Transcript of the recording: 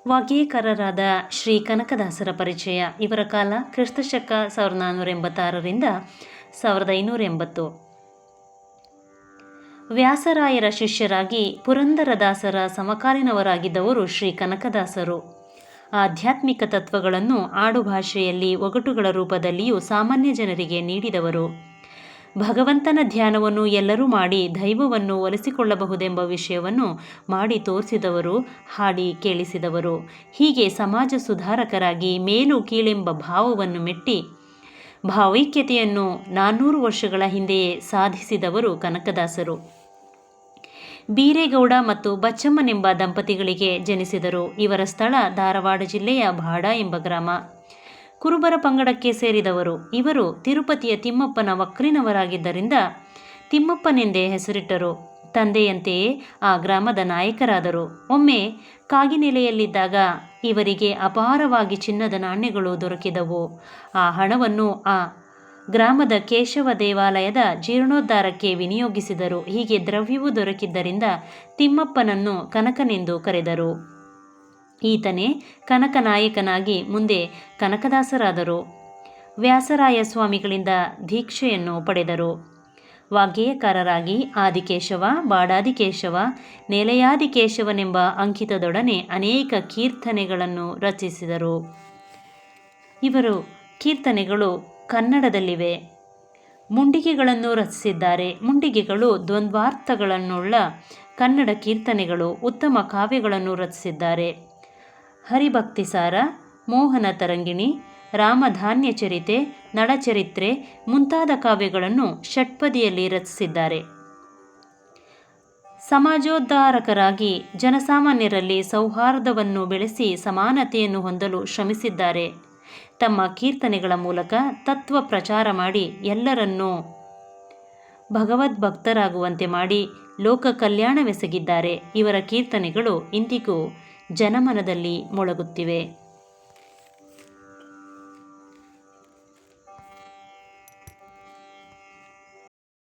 ವಾಗ್ಗೇಯಕಾರರಾದ ಶ್ರೀ ಕನಕದಾಸರ ಪರಿಚಯ. ಇವರ ಕಾಲ ಕ್ರಿಸ್ತಶಕ 1486ರಿಂದ 1580. ವ್ಯಾಸರಾಯರ ಶಿಷ್ಯರಾಗಿ ಪುರಂದರದಾಸರ ಸಮಕಾಲೀನವರಾಗಿದ್ದವರು ಶ್ರೀ ಕನಕದಾಸರು. ಆಧ್ಯಾತ್ಮಿಕ ತತ್ವಗಳನ್ನು ಆಡುಭಾಷೆಯಲ್ಲಿ ಒಗಟುಗಳ ರೂಪದಲ್ಲಿಯೂ ಸಾಮಾನ್ಯ ಜನರಿಗೆ ನೀಡಿದವರು. ಭಗವಂತನ ಧ್ಯಾನವನ್ನು ಎಲ್ಲರೂ ಮಾಡಿ ದೈವವನ್ನು ಒಲಿಸಿಕೊಳ್ಳಬಹುದೆಂಬ ವಿಷಯವನ್ನು ಮಾಡಿ ತೋರಿಸಿದವರು, ಹಾಡಿ ಕೇಳಿಸಿದವರು. ಹೀಗೆ ಸಮಾಜ ಸುಧಾರಕರಾಗಿ ಮೇಲು ಕೀಳೆಂಬ ಭಾವವನ್ನು ಮೆಟ್ಟಿ ಭಾವೈಕ್ಯತೆಯನ್ನು 400 ವರ್ಷಗಳ ಹಿಂದೆಯೇ ಸಾಧಿಸಿದವರು ಕನಕದಾಸರು. ಬೀರೇಗೌಡ ಮತ್ತು ಬಚ್ಚಮ್ಮನೆಂಬ ದಂಪತಿಗಳಿಗೆ ಜನಿಸಿದರು. ಇವರ ಸ್ಥಳ ಧಾರವಾಡ ಜಿಲ್ಲೆಯ ಬಾಡ ಎಂಬ ಗ್ರಾಮ. ಕುರುಬರ ಪಂಗಡಕ್ಕೆ ಸೇರಿದವರು. ಇವರು ತಿರುಪತಿಯ ತಿಮ್ಮಪ್ಪನ ವಕ್ರಿನವರಾಗಿದ್ದರಿಂದ ತಿಮ್ಮಪ್ಪನೆಂದೇ ಹೆಸರಿಟ್ಟರು. ತಂದೆಯಂತೆಯೇ ಆ ಗ್ರಾಮದ ನಾಯಕರಾದರು. ಒಮ್ಮೆ ಕಾಗಿನೆಲೆಯಲ್ಲಿದ್ದಾಗ ಇವರಿಗೆ ಅಪಾರವಾಗಿ ಚಿನ್ನದ ನಾಣ್ಯಗಳು ದೊರಕಿದವು. ಆ ಹಣವನ್ನು ಆ ಗ್ರಾಮದ ಕೇಶವ ದೇವಾಲಯದ ಜೀರ್ಣೋದ್ಧಾರಕ್ಕೆ ವಿನಿಯೋಗಿಸಿದರು. ಹೀಗೆ ದ್ರವ್ಯವೂ ದೊರಕಿದ್ದರಿಂದ ತಿಮ್ಮಪ್ಪನನ್ನು ಕನಕನೆಂದು ಕರೆದರು. ಈತನೇ ಕನಕನಾಯಕನಾಗಿ ಮುಂದೆ ಕನಕದಾಸರಾದರು. ವ್ಯಾಸರಾಯ ಸ್ವಾಮಿಗಳಿಂದ ದೀಕ್ಷೆಯನ್ನು ಪಡೆದರು. ವಾಗ್ಗೇಯಕಾರರಾಗಿ ಆದಿಕೇಶವ, ಬಾಡಾದಿಕೇಶವ, ನೆಲೆಯಾದಿಕೇಶವನೆಂಬ ಅಂಕಿತದೊಡನೆ ಅನೇಕ ಕೀರ್ತನೆಗಳನ್ನು ರಚಿಸಿದರು. ಇವರು ಕೀರ್ತನೆಗಳು ಕನ್ನಡದಲ್ಲಿವೆ. ಮುಂಡಿಗೆಗಳನ್ನು ರಚಿಸಿದ್ದಾರೆ. ಮುಂಡಿಗೆಗಳು ದ್ವಂದ್ವಾರ್ಥಗಳನ್ನುಳ್ಳ ಕನ್ನಡ ಕೀರ್ತನೆಗಳು. ಉತ್ತಮ ಕಾವ್ಯಗಳನ್ನು ರಚಿಸಿದ್ದಾರೆ. ಹರಿಭಕ್ತಿಸಾರ, ಮೋಹನ ತರಂಗಿಣಿ, ರಾಮಧಾನ್ಯ ಚರಿತೆ, ನಳಚರಿತ್ರೆ ಮುಂತಾದ ಕಾವ್ಯಗಳನ್ನು ಷಟ್ಪದಿಯಲ್ಲಿ ರಚಿಸಿದ್ದಾರೆ. ಸಮಾಜೋದ್ಧಾರಕರಾಗಿ ಜನಸಾಮಾನ್ಯರಲ್ಲಿ ಸೌಹಾರ್ದವನ್ನು ಬೆಳೆಸಿ ಸಮಾನತೆಯನ್ನು ಹೊಂದಲು ಶ್ರಮಿಸಿದ್ದಾರೆ. ತಮ್ಮ ಕೀರ್ತನೆಗಳ ಮೂಲಕ ತತ್ವ ಪ್ರಚಾರ ಮಾಡಿ ಎಲ್ಲರನ್ನೂ ಭಗವದ್ಭಕ್ತರಾಗುವಂತೆ ಮಾಡಿ ಲೋಕ ಕಲ್ಯಾಣವೆಸಗಿದ್ದಾರೆ. ಇವರ ಕೀರ್ತನೆಗಳು ಇಂದಿಗೂ ಜನಮನದಲ್ಲಿ ಮೊಳಗುತ್ತಿವೆ.